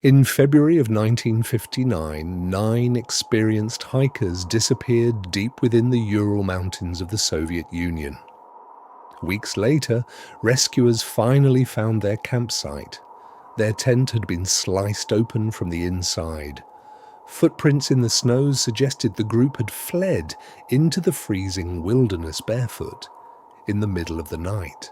In February of 1959, 9 experienced hikers disappeared deep within the Ural Mountains of the Soviet Union. Weeks later, rescuers finally found their campsite. Their tent had been sliced open from the inside. Footprints in the snow suggested the group had fled into the freezing wilderness barefoot in the middle of the night.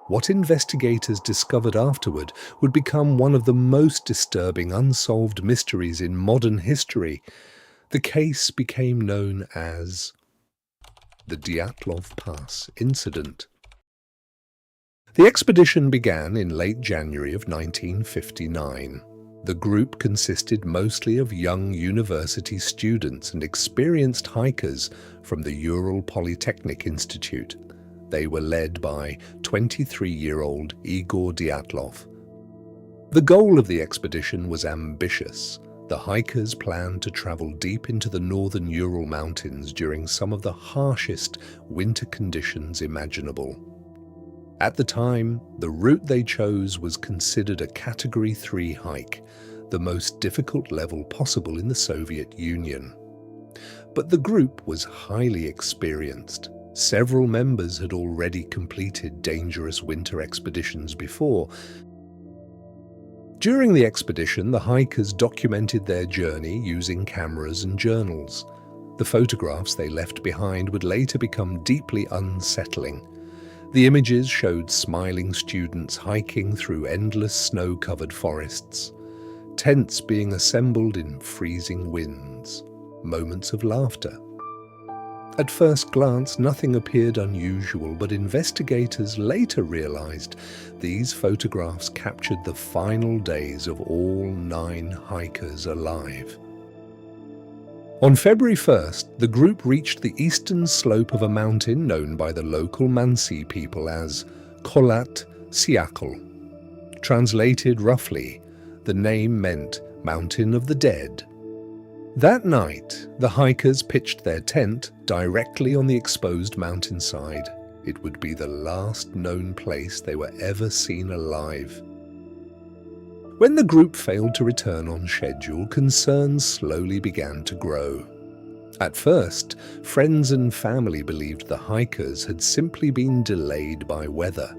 What investigators discovered afterward would become one of the most disturbing unsolved mysteries in modern history. The case became known as the Dyatlov Pass Incident. The expedition began in late January of 1959. The group consisted mostly of young university students and experienced hikers from the Ural Polytechnic Institute. They were led by 23-year-old Igor Dyatlov. The goal of the expedition was ambitious. The hikers planned to travel deep into the northern Ural Mountains during some of the harshest winter conditions imaginable. At the time, the route they chose was considered a Category 3 hike, the most difficult level possible in the Soviet Union. But the group was highly experienced. Several members had already completed dangerous winter expeditions before. During the expedition, the hikers documented their journey using cameras and journals. The photographs they left behind would later become deeply unsettling. The images showed smiling students hiking through endless snow-covered forests, tents being assembled in freezing winds, moments of laughter. At first glance, nothing appeared unusual, but investigators later realized these photographs captured the final days of all 9 hikers alive. On February 1st, the group reached the eastern slope of a mountain known by the local Mansi people as Kholat Syakhl. Translated roughly, the name meant Mountain of the Dead. That night, the hikers pitched their tent directly on the exposed mountainside. It would be the last known place they were ever seen alive. When the group failed to return on schedule, concerns slowly began to grow. At first, friends and family believed the hikers had simply been delayed by weather.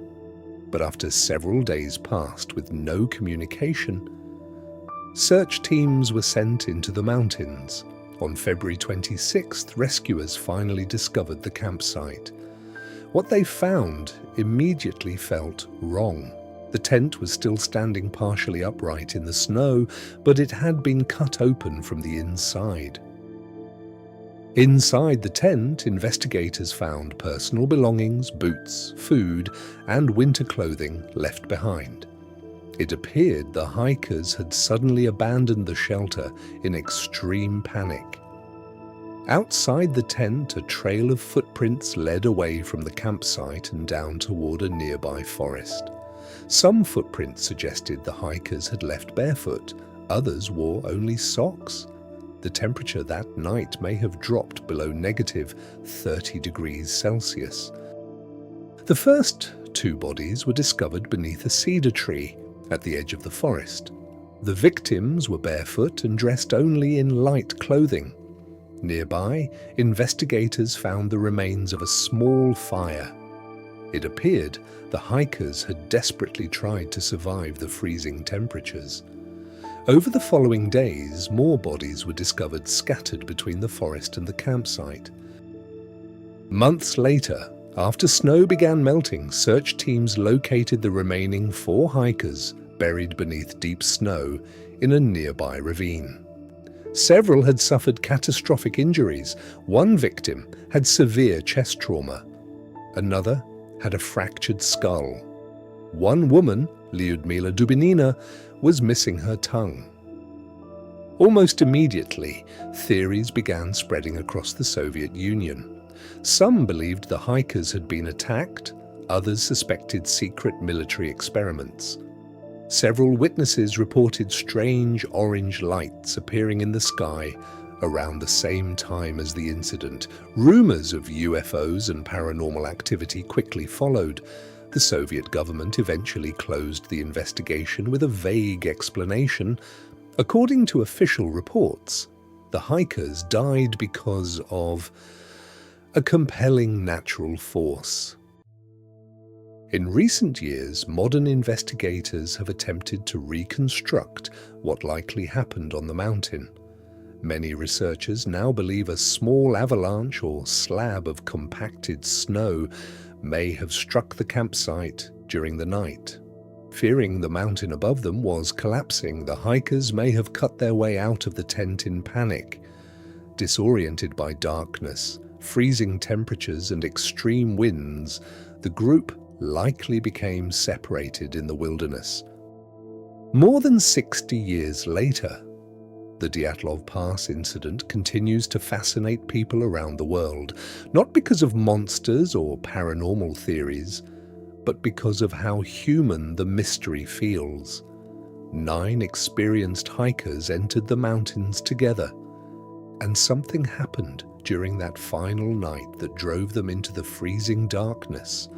But after several days passed with no communication, search teams were sent into the mountains. On February 26th, rescuers finally discovered the campsite. What they found immediately felt wrong. The tent was still standing partially upright in the snow, but it had been cut open from the inside. Inside the tent, investigators found personal belongings, boots, food, and winter clothing left behind. It appeared the hikers had suddenly abandoned the shelter in extreme panic. Outside the tent, a trail of footprints led away from the campsite and down toward a nearby forest. Some footprints suggested the hikers had left barefoot, others wore only socks. The temperature that night may have dropped below negative 30 degrees Celsius. The first 2 bodies were discovered beneath a cedar tree at the edge of the forest. The victims were barefoot and dressed only in light clothing. Nearby, investigators found the remains of a small fire. It appeared the hikers had desperately tried to survive the freezing temperatures. Over the following days, more bodies were discovered scattered between the forest and the campsite. Months later, after snow began melting, search teams located the remaining 4 hikers buried beneath deep snow in a nearby ravine. Several had suffered catastrophic injuries. One victim had severe chest trauma. Another had a fractured skull. One woman, Lyudmila Dubinina, was missing her tongue. Almost immediately, theories began spreading across the Soviet Union. Some believed the hikers had been attacked, others suspected secret military experiments. Several witnesses reported strange orange lights appearing in the sky around the same time as the incident. Rumors of UFOs and paranormal activity quickly followed, The Soviet government eventually closed the investigation with a vague explanation. According to official reports, the hikers died because of a compelling natural force. In recent years, modern investigators have attempted to reconstruct what likely happened on the mountain. Many researchers now believe a small avalanche or slab of compacted snow may have struck the campsite during the night. Fearing the mountain above them was collapsing, the hikers may have cut their way out of the tent in panic. Disoriented by darkness, freezing temperatures, and extreme winds, the group likely became separated in the wilderness. More than 60 years later, the Dyatlov Pass Incident continues to fascinate people around the world, not because of monsters or paranormal theories, but because of how human the mystery feels. 9 experienced hikers entered the mountains together, and something happened during that final night that drove them into the freezing darkness.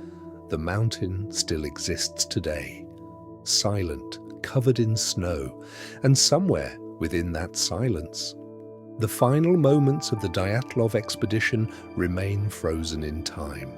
The mountain still exists today, silent, covered in snow, and somewhere within that silence, the final moments of the Dyatlov expedition remain frozen in time.